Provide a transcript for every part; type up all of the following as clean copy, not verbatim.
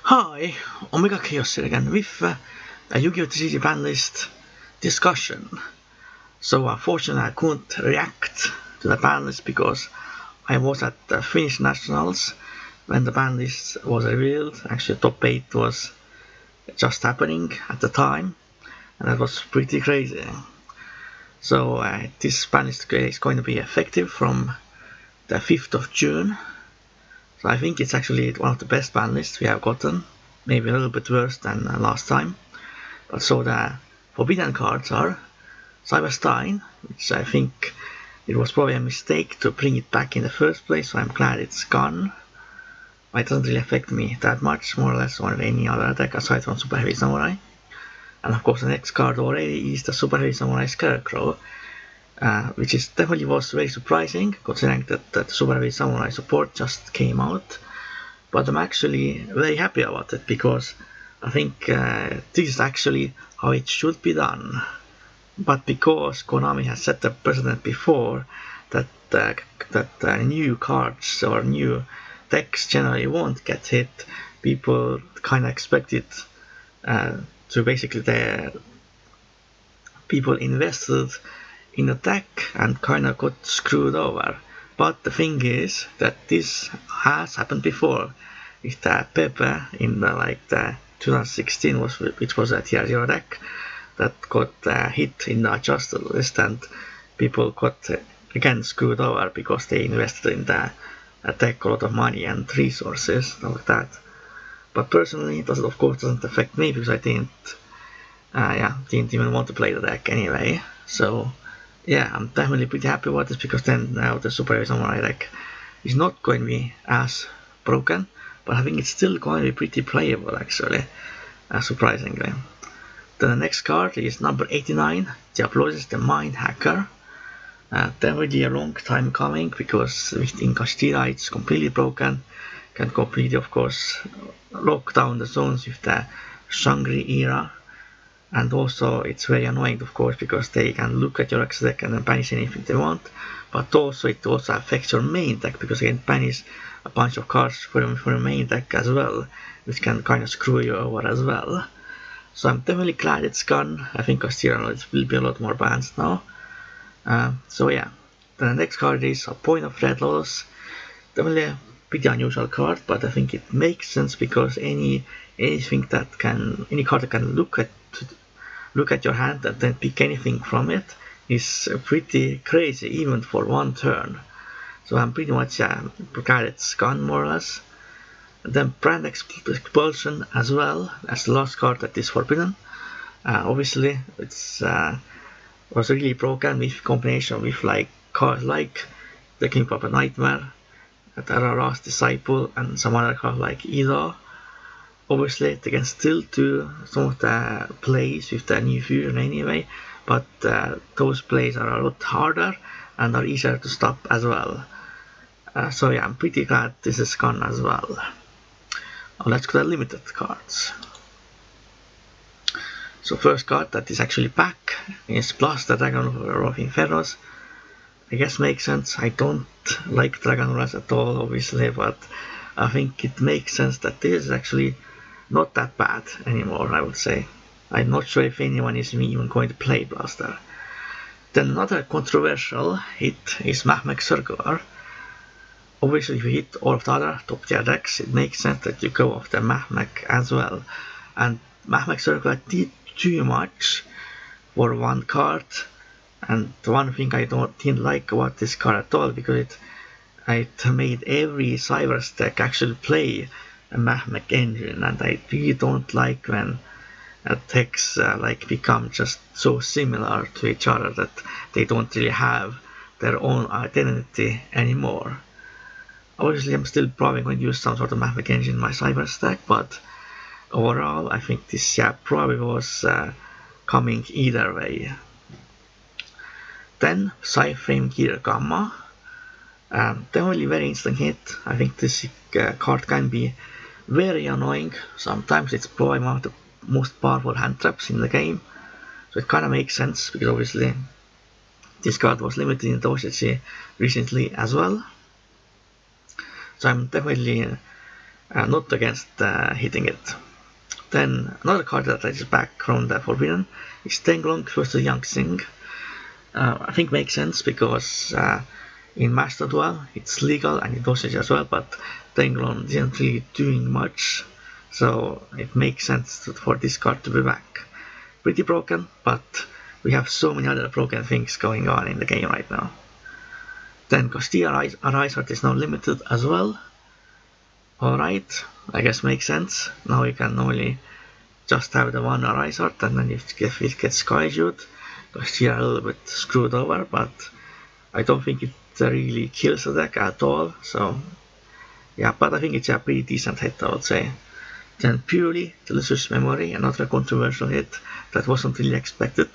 Hi, Omega Chaos here again with a Yu-Gi-Oh! TCG Banlist discussion. So unfortunately I couldn't react to the banlist because I was at the Finnish Nationals when the banlist was revealed. Actually top 8 was just happening at the time and that was pretty crazy. So this banlist is going to be effective from the 5th of June. So I think it's actually one of the best banlists we have gotten. Maybe a little bit worse than last time. But so the forbidden cards are Cyberstein, which I think it was probably a mistake to bring it back in the first place, so I'm glad it's gone. It doesn't really affect me that much, more or less, on any other deck aside from Super Heavy Samurai. And of course the next card already is the Super Heavy Samurai Scarecrow, which is definitely was very surprising, considering that the Super Heavy Samurai support just came out. But I'm actually very happy about it, because I think this is actually how it should be done. But because Konami has set the precedent before that new cards or new decks generally won't get hit, people kind of expect it to basically the people invested in the deck and kind of got screwed over. But the thing is that this has happened before with the Pepe in the 2016 which was a tier 0 deck that got hit in the adjusted list, and people got again screwed over because they invested in the deck a lot of money and resources like that. But personally, it doesn't, of course, doesn't affect me because I didn't even want to play the deck anyway. So yeah, I'm definitely pretty happy about this, because then now the Super Heavy Samurai deck is not going to be as broken, but I think it's still going to be pretty playable actually, surprisingly. Then the next card is number 89, Diablosis the Mind Hacker. Definitely a long time coming, because with Inkastira it's completely broken, can completely of course lock down the zones with the Shangri era. And also it's very annoying of course, because they can look at your extra deck and then banish anything they want, but also it also affects your main deck, because you can banish a bunch of cards for your main deck as well, which can kind of screw you over as well. So I'm definitely glad it's gone. I think Astira will be a lot more balanced now. So yeah, the next card is a Point of Red Lotus. Definitely a pretty unusual card, but I think it makes sense, because any card that can look at your hand and then pick anything from it is pretty crazy, even for one turn. So I'm pretty much glad it's gone, more or less. And then Brand Expulsion as well as the last card that is forbidden. Obviously, it's was really broken with combination with cards like the King Papa Nightmare, Terror's Disciple, and some other cards like Yugioh. Obviously, they can still do some of the plays with the new fusion anyway, but those plays are a lot harder and are easier to stop as well. So yeah, I'm pretty glad this is gone as well. Now let's go to limited cards. So first card that is actually back is Plus the Dragon of Infernos. I guess makes sense. I don't like Dragon Rush at all, obviously, but I think it makes sense that this is actually not that bad anymore, I would say. I'm not sure if anyone is even going to play Blaster. Then another controversial hit is Mahmek Circular. Obviously, if you hit all of the other top tier decks, it makes sense that you go after Mahmek as well. And Mahmek Circular did too much for one card. And one thing I didn't like about this card at all, because it made every Cybers deck actually play a Mahmek engine, and I really don't like when decks become just so similar to each other that they don't really have their own identity anymore. Obviously, I'm still probably going to use some sort of Mahmek engine in my Cybers deck, but overall, I think this probably was coming either way. Then Psyframe Gear Gamma. Definitely very instant hit. I think this card can be very annoying. Sometimes it's probably one of the most powerful hand traps in the game. So it kind of makes sense, because obviously this card was limited in the OCG recently as well. So I'm definitely not against hitting it. Then another card that is back from the Forbidden is Tenglong versus Yangsing. I think makes sense because in Master Duel it's legal and in dosage as well, but Tenglong isn't really doing much, so it makes sense for this card to be back. Pretty broken, but we have so many other broken things going on in the game right now. Then Castilla Arise Art is now limited as well. Alright, I guess makes sense. Now you can only just have the one Arise Art, and then if it gets Skyjude, Castilla a little bit screwed over, but I don't think it really kills the deck at all, so yeah, but I think it's a pretty decent hit, I would say. Then Purely, Delicious Memory, another controversial hit that wasn't really expected,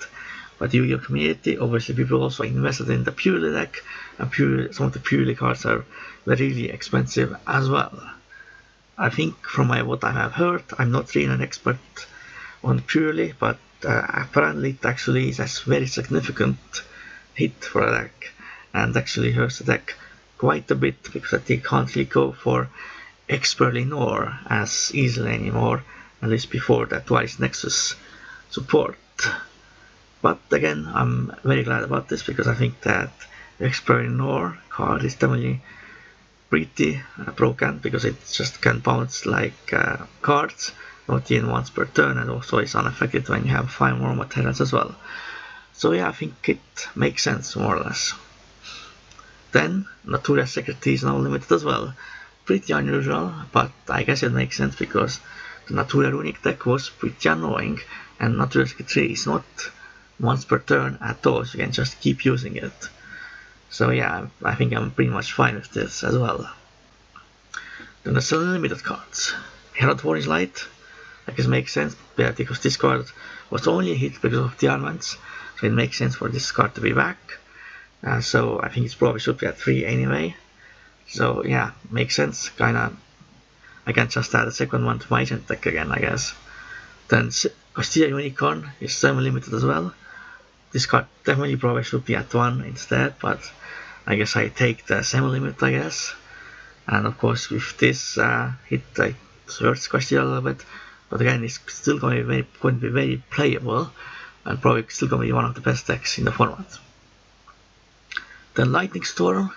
but Yu-Gi-Oh community, obviously people also invested in the Purely deck, and some of the Purely cards are really expensive as well. I think from what I have heard, I'm not really an expert on Purely, but apparently it actually is a very significant hit for a deck, and actually hurts the deck quite a bit because they can't really go for Expertly Nor as easily anymore, at least before that Twice Nexus support. But again, I'm very glad about this because I think that the Expertly Nor card is definitely pretty broken because it just can bounce like cards, not even once per turn, and also is unaffected when you have 5 more materials as well. So yeah, I think it makes sense more or less. Then Natura's Secretary is now limited as well. Pretty unusual, but I guess it makes sense because the Natura Runic deck was pretty annoying, and Natura's Secretary is not once per turn at all, so you can just keep using it. So yeah, I think I'm pretty much fine with this as well. Then the still limited cards. Herald Warriors Light, I guess makes sense because this card was only a hit because of the armaments, so it makes sense for this card to be back. So I think it probably should be at 3 anyway. So yeah, makes sense. Kinda, I can just add a second one to my agent deck again, I guess. Then Castilla Unicorn is semi-limited as well. This card definitely probably should be at 1 instead, but I guess I take the semi-limit, I guess. And of course with this hit I hurts Castilla a little bit, but again it's still going to be very playable, and probably still going to be one of the best decks in the format. Then Lightning Storm,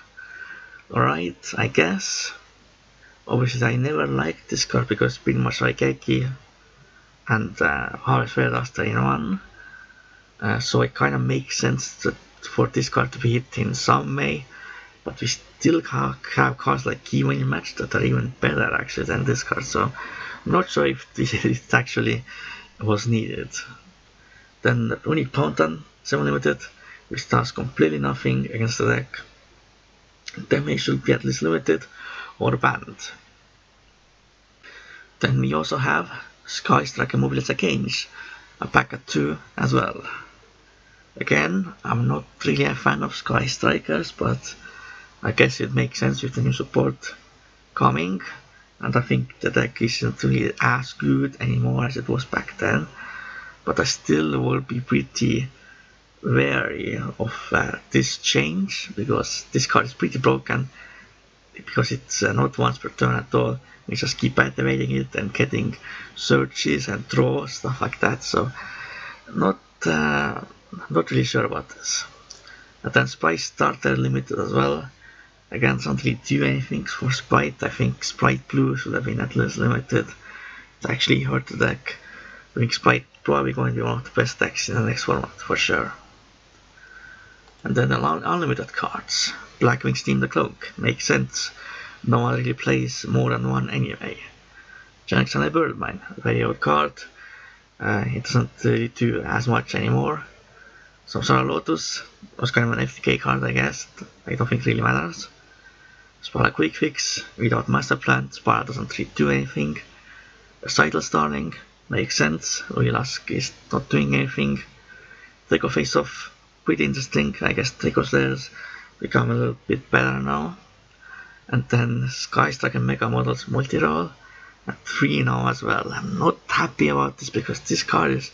alright, I guess. Obviously I never liked this card because it's pretty much like Eki and Harvest Fairduster in one. So it kind of makes sense for this card to be hit in some way, but we still have cards like Key When You Match that are even better actually than this card, so I'm not sure if it actually was needed. Then the Runic Fountain, semi-limited, which does completely nothing against the deck. Damage should be at least limited or banned. Then we also have Sky Striker Mobility Change, a pack at 2 as well. Again, I'm not really a fan of Sky Strikers, but I guess it makes sense with the new support coming, and I think the deck isn't really as good anymore as it was back then, but I still will be pretty wary of this change because this card is pretty broken because it's not once per turn at all. We just keep activating it and getting searches and draws, stuff like that, so not really sure about this. And then Sprite Starter limited as well. Again, don't really do anything for Sprite. I think Sprite Blue should have been at least limited. It actually hurt the deck. I think Sprite probably going to be one of the best decks in the next format for sure. And then the unlimited cards. Blackwing Steam the Cloak. Makes sense. No one really plays more than one anyway. Jackson Birdmine. Very old card. It doesn't really do as much anymore. Samsara Lotus was kind of an FTK card, I guess. I don't think it really matters. Spara Quick Fix, without Master Plan, Spara doesn't really do anything. Recital Starling, makes sense. Oilask is not doing anything. Draco Face Off, pretty interesting. I guess Draco Slayers become a little bit better now. And then Sky Striker Mega Models Multi-Roll at 3 now as well. I'm not happy about this because this card is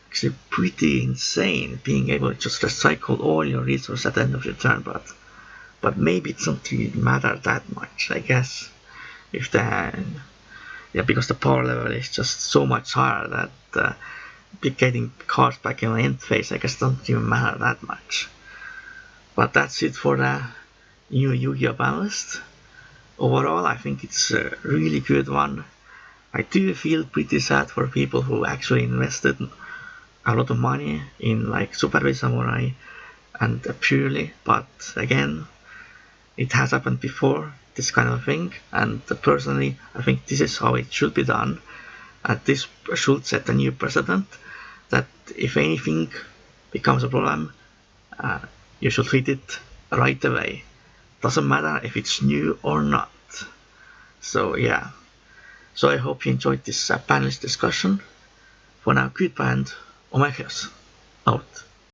actually pretty insane, being able to just recycle all your resources at the end of your turn, but maybe it doesn't really matter that much, I guess. if the because the power level is just so much higher that getting cards back in the end phase, I guess, doesn't even matter that much. But that's it for the new Yu-Gi-Oh! Banlist. Overall, I think it's a really good one. I do feel pretty sad for people who actually invested a lot of money in like Super Base Samurai and Purely, but again, it has happened before, this kind of thing, and personally, I think this is how it should be done, and this should set a new precedent that if anything becomes a problem, uh, you should treat it right away. Doesn't matter if it's new or not. So yeah, so I hope you enjoyed this panelist discussion. For now, goodbye and Omegas out.